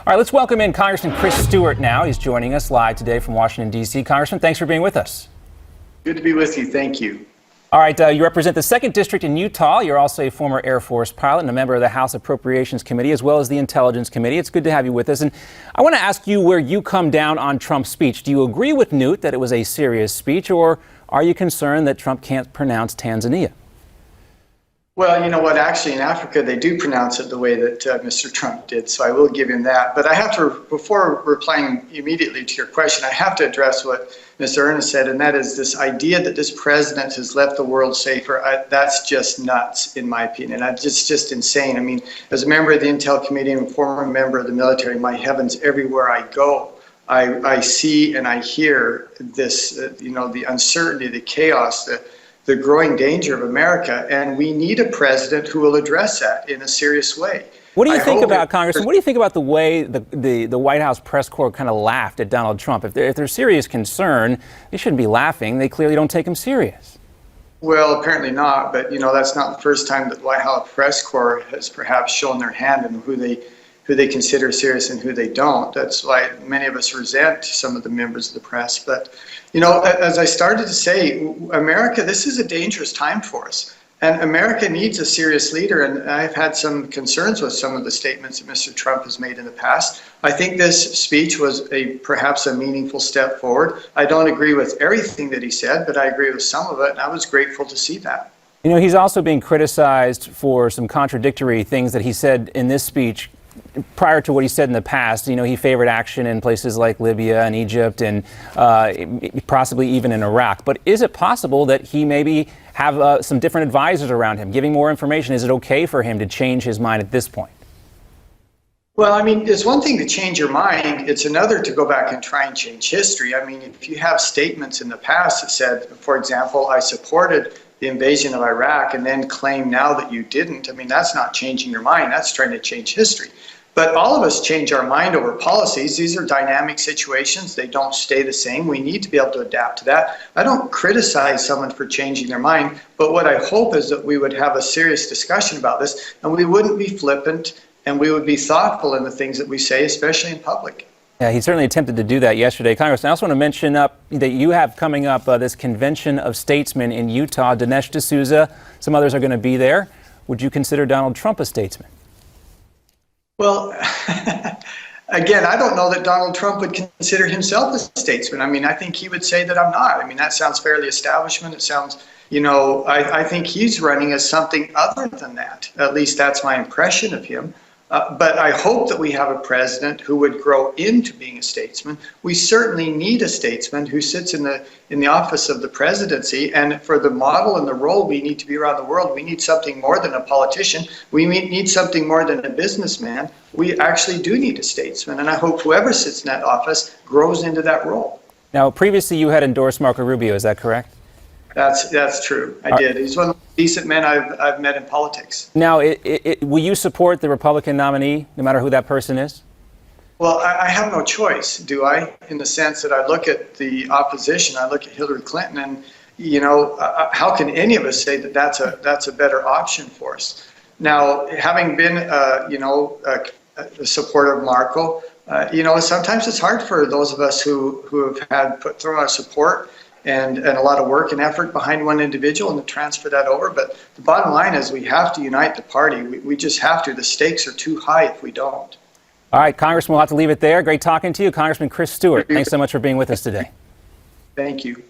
All right, let's welcome in Congressman Chris Stewart now. He's joining us live today from Washington, D.C. Congressman, thanks for being with us. Good to be with you. Thank you. All right, you represent the 2nd District in Utah. You're also a former Air Force pilot and a member of the House Appropriations Committee as well as the Intelligence Committee. It's good to have you with us. And I want to ask you where you come down on Trump's speech. Do you agree with Newt that it was a serious speech, or are you concerned that Trump can't pronounce Tanzania? Well, you know what? Actually, in Africa, they do pronounce it the way that Mr. Trump did, so I will give him that. But I have to, before replying immediately to your question, I have to address what Mr. Ernest said, and that is this idea that this president has left the world safer. That's just nuts, in my opinion. It's just insane. I mean, as a member of the Intel Committee and a former member of the military, my heavens, everywhere I go, I see and I hear this, the uncertainty, the chaos, the growing danger of America, and we need a president who will address that in a serious way. What do you think about, Congressman, what do you think about the way the White House press corps kind of laughed at Donald Trump? If there's serious concern, they shouldn't be laughing. They clearly don't take him serious. Well, apparently not, but that's not the first time that the White House press corps has perhaps shown their hand in who they consider serious and who they don't. That's why many of us resent some of the members of the press. But, as I started to say, America, this is a dangerous time for us. And America needs a serious leader. And I've had some concerns with some of the statements that Mr. Trump has made in the past. I think this speech was perhaps a meaningful step forward. I don't agree with everything that he said, but I agree with some of it. And I was grateful to see that. He's also being criticized for some contradictory things that he said in this speech prior to what he said in the past. He favored action in places like Libya and Egypt and possibly even in Iraq. But is it possible that he maybe have some different advisors around him, giving more information? Is it okay for him to change his mind at this point? Well, I mean, it's one thing to change your mind. It's another to go back and try and change history. I mean, if you have statements in the past that said, for example, I supported the invasion of Iraq and then claim now that you didn't, I mean, that's not changing your mind. That's trying to change history. But all of us change our mind over policies. These are dynamic situations. They don't stay the same. We need to be able to adapt to that. I don't criticize someone for changing their mind, but what I hope is that we would have a serious discussion about this, and we wouldn't be flippant, and we would be thoughtful in the things that we say, especially in public. Yeah, he certainly attempted to do that yesterday. Congressman, I also want to mention that you have coming up this convention of statesmen in Utah. Dinesh D'Souza, some others are going to be there. Would you consider Donald Trump a statesman? Well, again, I don't know that Donald Trump would consider himself a statesman. I mean, I think he would say that I'm not. I mean, that sounds fairly establishment. It sounds, I think he's running as something other than that. At least that's my impression of him. But I hope that we have a president who would grow into being a statesman. We certainly need a statesman who sits in the office of the presidency, and for the model and the role we need to be around the world, we need something more than a politician. We need something more than a businessman. We actually do need a statesman, and I hope whoever sits in that office grows into that role. Now, previously you had endorsed Marco Rubio, is that correct? That's true. I did. He's one of the decent men I've met in politics. Now, will you support the Republican nominee, no matter who that person is? Well, I have no choice, do I? In the sense that I look at the opposition, I look at Hillary Clinton, and how can any of us say that that's a better option for us? Now, having been a supporter of Marco, sometimes it's hard for those of us who have thrown our support and a lot of work and effort behind one individual and to transfer that over. But the bottom line is we have to unite the party. We just have to. The stakes are too high if we don't. All right, Congressman, we'll have to leave it there. Great talking to you. Congressman Chris Stewart, thanks so much for being with us today. Thank you.